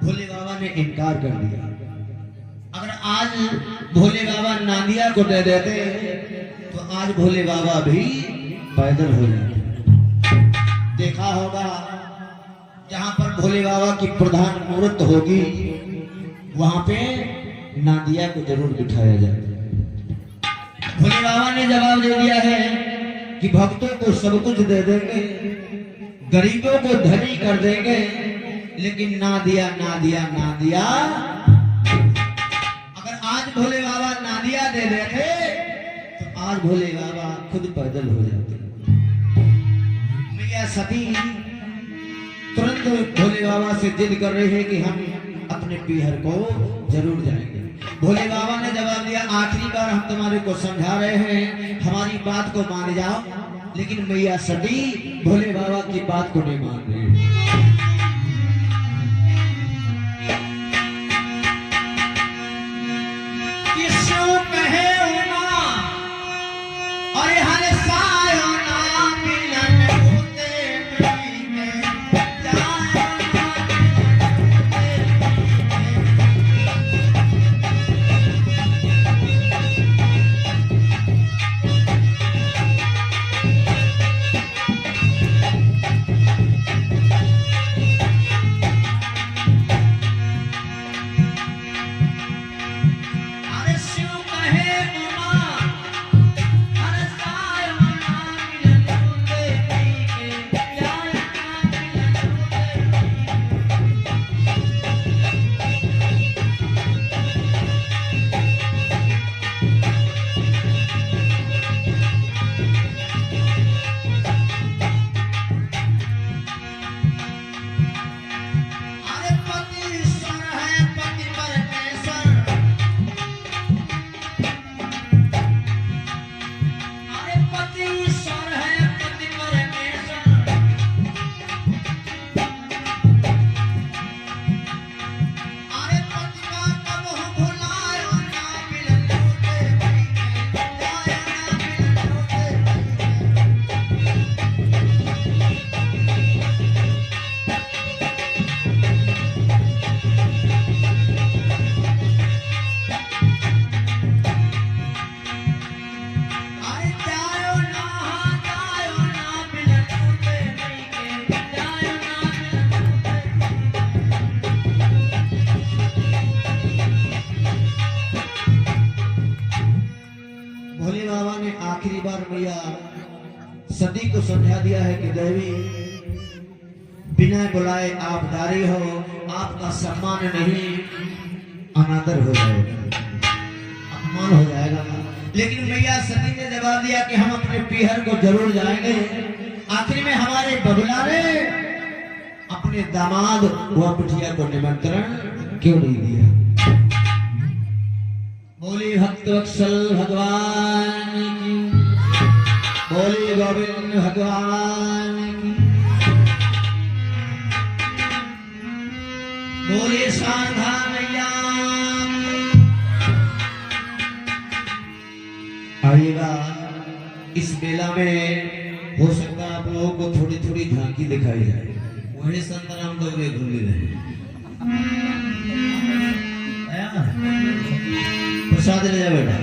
भोले बाबा ने इनकार कर दिया। अगर आज भोले बाबा नादिया को दे देते तो आज भोले बाबा भी पैदल हो जाते। देखा होगा जहां पर भोले बाबा की प्रधान मूर्त होगी वहां पे नादिया को जरूर बिठाया जाए। भोले बाबा ने जवाब दे दिया है कि भक्तों को सब कुछ दे देंगे, गरीबों को धनी कर देंगे, लेकिन ना दिया ना दिया ना दिया। अगर आज भोले बाबा ना दिया दे देते तो आज भोले बाबा खुद पैदल हो जाते। मैया सती तुरंत भोले बाबा से जिद कर रही है कि हम अपने पीहर को जरूर जाएंगे। भोले बाबा ने जवाब दिया आखिरी बार हम तुम्हारे को समझा रहे हैं, हमारी बात को मान जाओ। लेकिन मैया सती भोले बाबा की बात को नहीं मान रही। किसो कहे उमा और हर सायो ना मिलन होते प्रेमी में जाए मैया सती को समझा दिया है कि देवी बिना बुलाए आप दारी हो, आपका सम्मान नहीं अनादर हो जाएगा, अपमान हो जाएगा। लेकिन मैया सती ने जवाब दिया कि हम अपने पीहर को जरूर जाएंगे। आखिर में हमारे बबुला ने अपने दामाद व बिटिया को निमंत्रण क्यों नहीं दिया? बोली भक्त वत्सल भगवान की, बोली गोविंद भगवान की, बोली शारदा मैया। आइएगा इस मेला में हो सकता है आप लोगों को थोड़ी थोड़ी झांकी दिखाई जाए। वही संत राम डोगरे घूम रहे प्रसाद ले जा बेटा।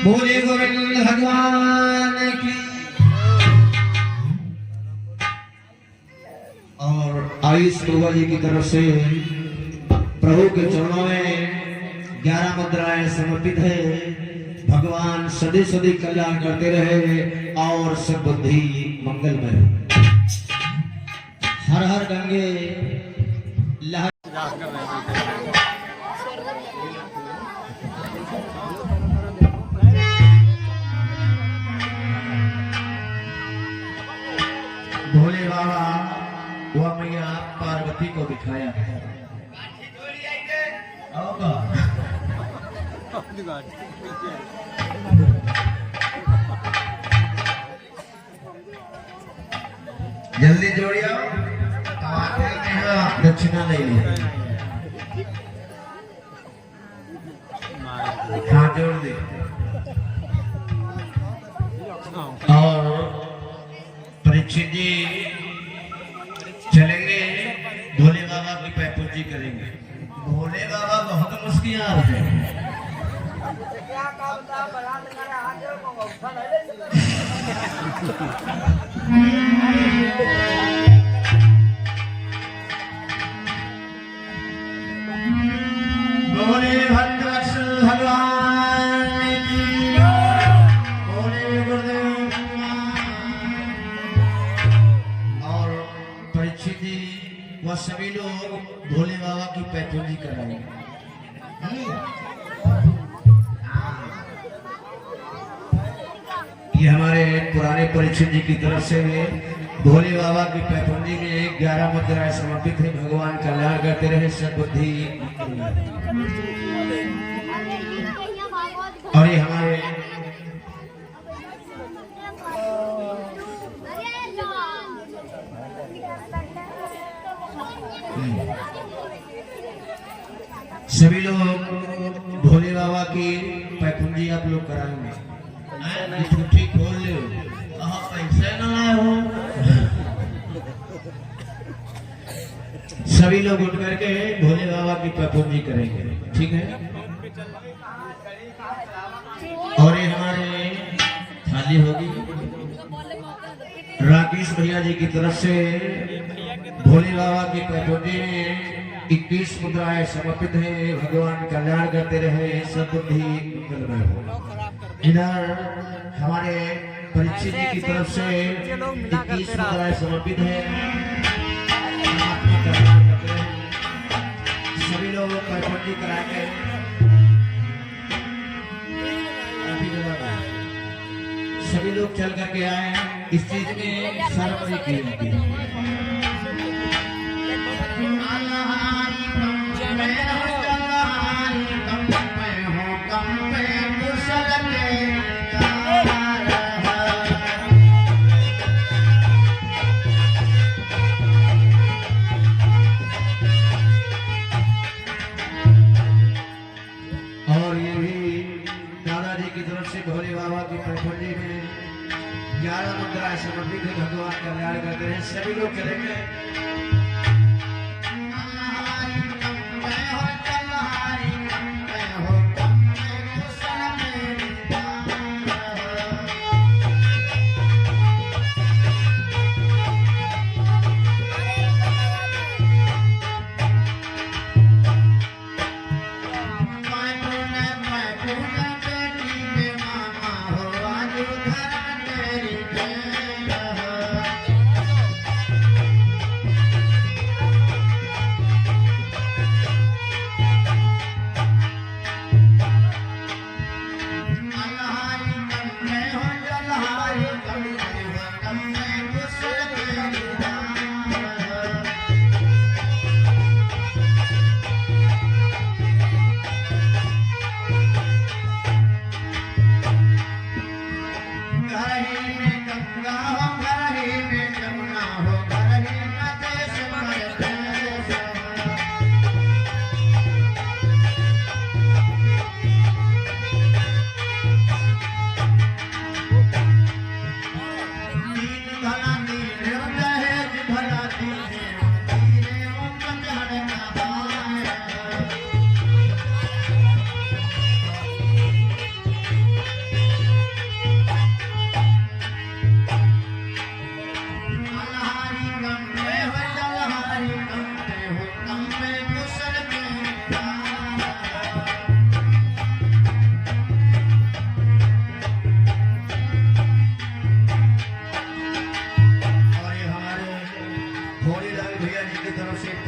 बोले गोविंद भगवान की। और आयुष प्रभु जी की तरफ से प्रभु के चरणों में 11 मुद्राएं समर्पित है। भगवान सदी सदी कल्याण करते रहे और सब बुद्धि मंगलमय हो। हर हर गंगे लहर। भोले बाबा वह मैया पार्वती को दिखाया है। जल्दी जोड़ियो, दक्षिणा ले लिया। हाँ जोड़ दे। और परीक्षित जी चलेंगे, भोले बाबा की पैपूजी करेंगे। भोले बाबा बहुत मुश्किल है। बोले भद्रवत्सल भगवान की, बोले गुरुदेव और परीक्षित जी वह सभी लोग भोले बाबा की पैपूजी कराएंगे। ये हमारे पुराने परीक्षित जी की तरफ से भोले बाबा की पैपूजी में 11 मुद्राएं समर्पित है। भगवान कल्याण करते रहे, सद्बुद्धि। और ये हमारे सभी लोग भोले बाबा की पैपूजी आप लोग कराएंगे। ठीक खोल ले, पैसे ना आए हो। सभी लोग उठ करके भोले बाबा की पैपूजी करेंगे, ठीक है। और ये हमारे थाली होगी राकेश भैया जी की तरफ से भोले बाबा की पैपूजी में 21 मुद्राएं समर्पित है। भगवान कल्याण करते रहे, सद्बुद्धि मंगलमय हो। इधर हमारे परीक्षित जी की तरफ से 21 मुद्राएं समर्पित है। सभी लोग पैपूजी कराएंगे। सभी लोग चल करके आए। इस चीज में शर्म नहीं की जाती है। और ये भी दादाजी की तरफ से भोले बाबा की पैपूजी में 11 मुद्राएं समर्पित है। भगवान कल्याण करते हैं। सभी लोग चलेंगे।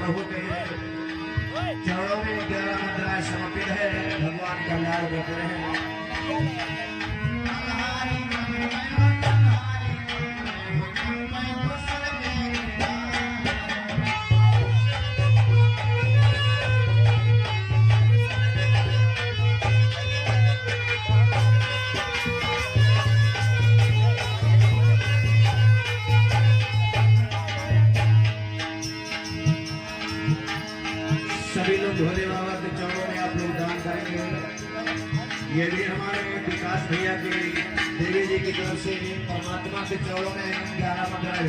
प्रभु के चरणों में 11 मुद्राएं समर्पित है। भगवान का लाल बेटे हैं। सभी लोग भोले बाबा के चरणों में आप लोग दान करेंगे। ये भी हमारे विकास भैया की देवी जी की तरफ से परमात्मा के चरणों में 11 मुद्राएं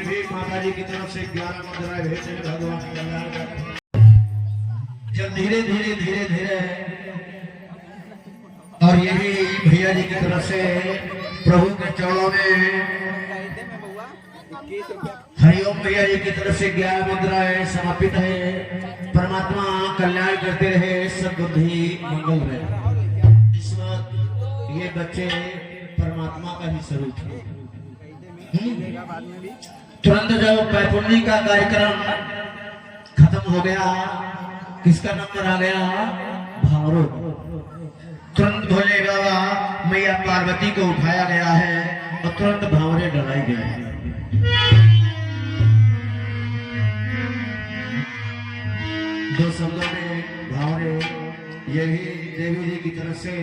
भेंट माता जी की तरफ से 11 मुद्राएं भेजे भगवान कल्याण कर। जब धीरे धीरे धीरे धीरे और ये भी भैया जी की तरफ से प्रभु के चरणों में हरिओम भैया जी की तरफ से 11 मुद्राएं समर्पित है। परमात्मा कल्याण करते रहे, सद्बुद्धि मंगल रहे। इस वक्त ये बच्चे परमात्मा का ही स्वरूप है। तुरंत जब पैपुण्य का कार्यक्रम खत्म हो गया, किसका नंबर आ गया? भावरों। तुरंत भोले बाबा मैया पार्वती को उठाया गया है और तुरंत भावरे डराए गए हैं। दो शब्दों में भावरे, यही देवी जी की तरफ से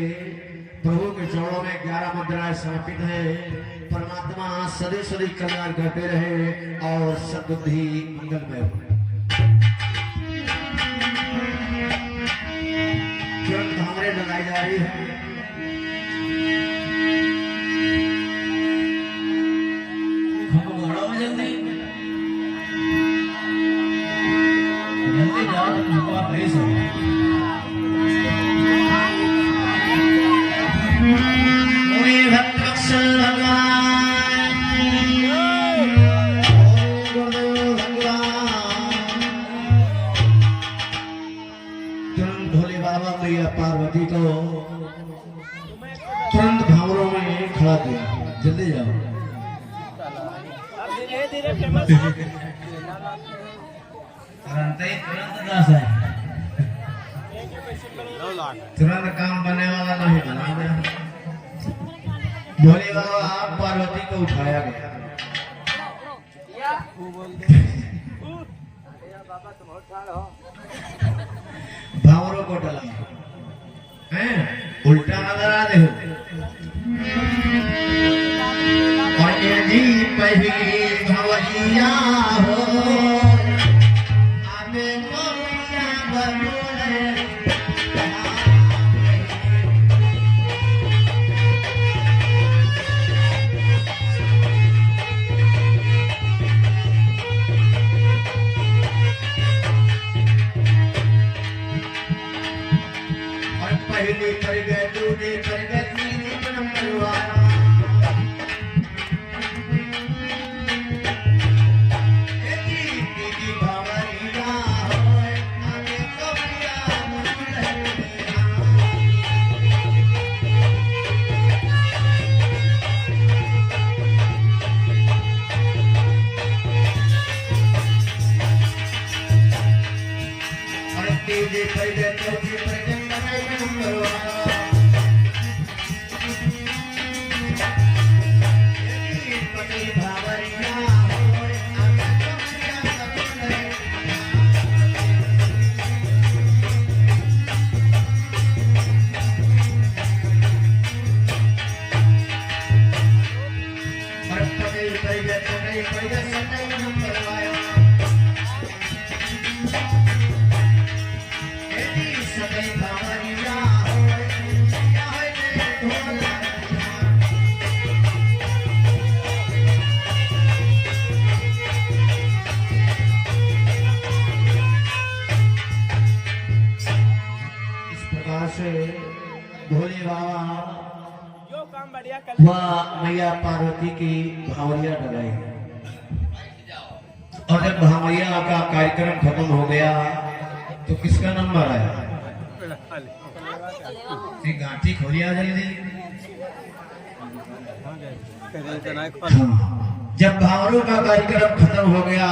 प्रभु के चरणों में 11 मुद्राएं समर्पित है। परमात्मा सदैव सदैव कल्याण करते रहे और सद्बुद्धि मंगलमय हो। तुरंत भावरे लगाई जा रही है। जल्दी जल्दी जाओ, प्लीज। भोले बाबा मैया पार्वती को तुरंत भावरों में खड़ा किया। जल्दी जाओ। तुरंत काम बनने वाला नहीं बना गया। भोले बाबा पार्वती को उठाया गया। भावरों को डला है, उल्टा नजर आ रहे हो। और यदि पहली भवैया हो आगे मोरिया बरोले। पहले कर गए, दूसरे कर गए, तीसरे जन्म करवाना। भोले बाबा वह मैया पार्वती की भावरिया डराई। और जब भमैया का कार्यक्रम खत्म हो गया तो किसका नंबर आया? गांठी खोलिया जल्दी। हाँ, जब भावरों का कार्यक्रम खत्म हो गया,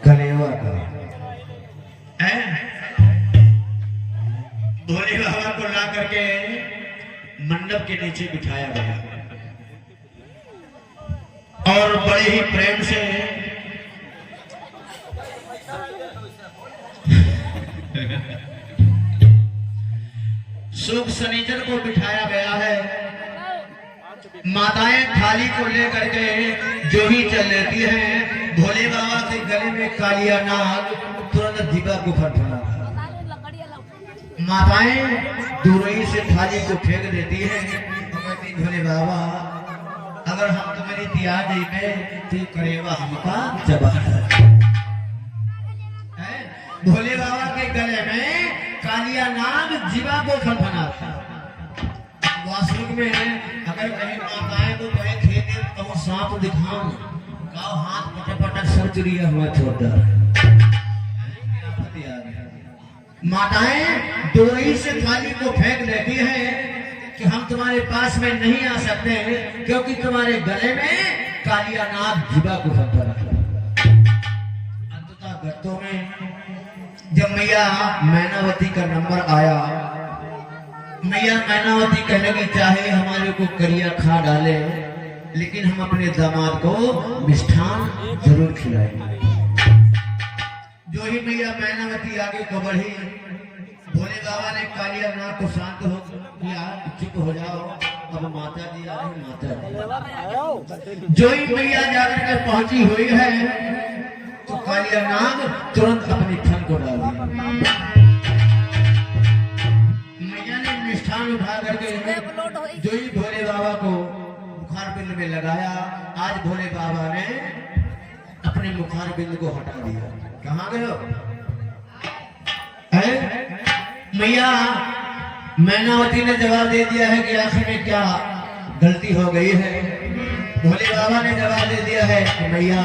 कलेवा का भोले बाबा को ला करके मंडप के नीचे बिठाया गया और बड़े ही प्रेम से शुभ शनिचर को बिठाया गया है। माताएं थाली को लेकर के जो ही चल लेती हैं, भोले बाबा के गले में कालिया नाग तुरंत दीपा को फटफड़ा। माताएं दूरही से थाली को फेंक देती हैं और कहती भोले बाबा अगर हम तुम्हारी दिया दी में तो करेगा हमका जवाब। भोले बाबा के गले में कालिया नाग जीवा को फटफड़ाता। वास्तविक में अगर कहीं माताएं को कहीं खेते तो सांप दिखाओ, गाँव हाथ पटक पटक सर चुरिया हुआ छोड़। माताएं डोरी से थाली को फेंक देती है कि हम तुम्हारे पास में नहीं आ सकते क्योंकि तुम्हारे गले में कालिया नाग जीवा को फटफड़ा। अंततः गर्तों में जब मैया मैनावती का नंबर आया, मैया मैनावती कहने की चाहे हमारे को करिया खा डाले लेकिन हम अपने दामाद को मिष्ठान जरूर खिलाएंगे। जो ही मैया मैनावती आगे को बढ़ी, भोले बाबा ने कालिया नाग को शांत हो किया, चुप हो जाओ, अब माता जी आ रही, माता जी। जो ही मैया जाकर के पहुंची हुई है तो कालिया नाग तुरंत अपनी थन को डाल दिया। मैया ने मिष्ठान उठा करके जो ही भोले बाबा को मुखार बिंद में लगाया। आज भोले बाबा ने अपने मुखार बिंद को हटा दिया। कहाँ गए हो? मैया मैनावती ने जवाब दे दिया है कि आखिर में क्या गलती हो गई है। भोले बाबा ने जवाब दे दिया है कि मैया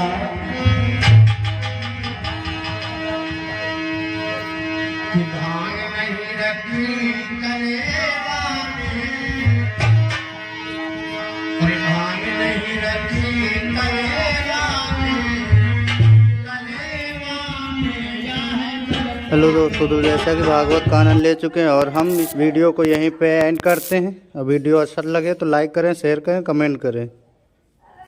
कि भांग नहीं रखी कलेवा में, अरे भांग नहीं रखी कलेवा में, कलेवा में या है। हेलो दोस्तों, तो जैसा कि भागवत का आनंद ले चुके हैं और हम इस वीडियो को यहीं पे एंड करते हैं। वीडियो अच्छा लगे तो लाइक करें, शेयर करें, कमेंट करें।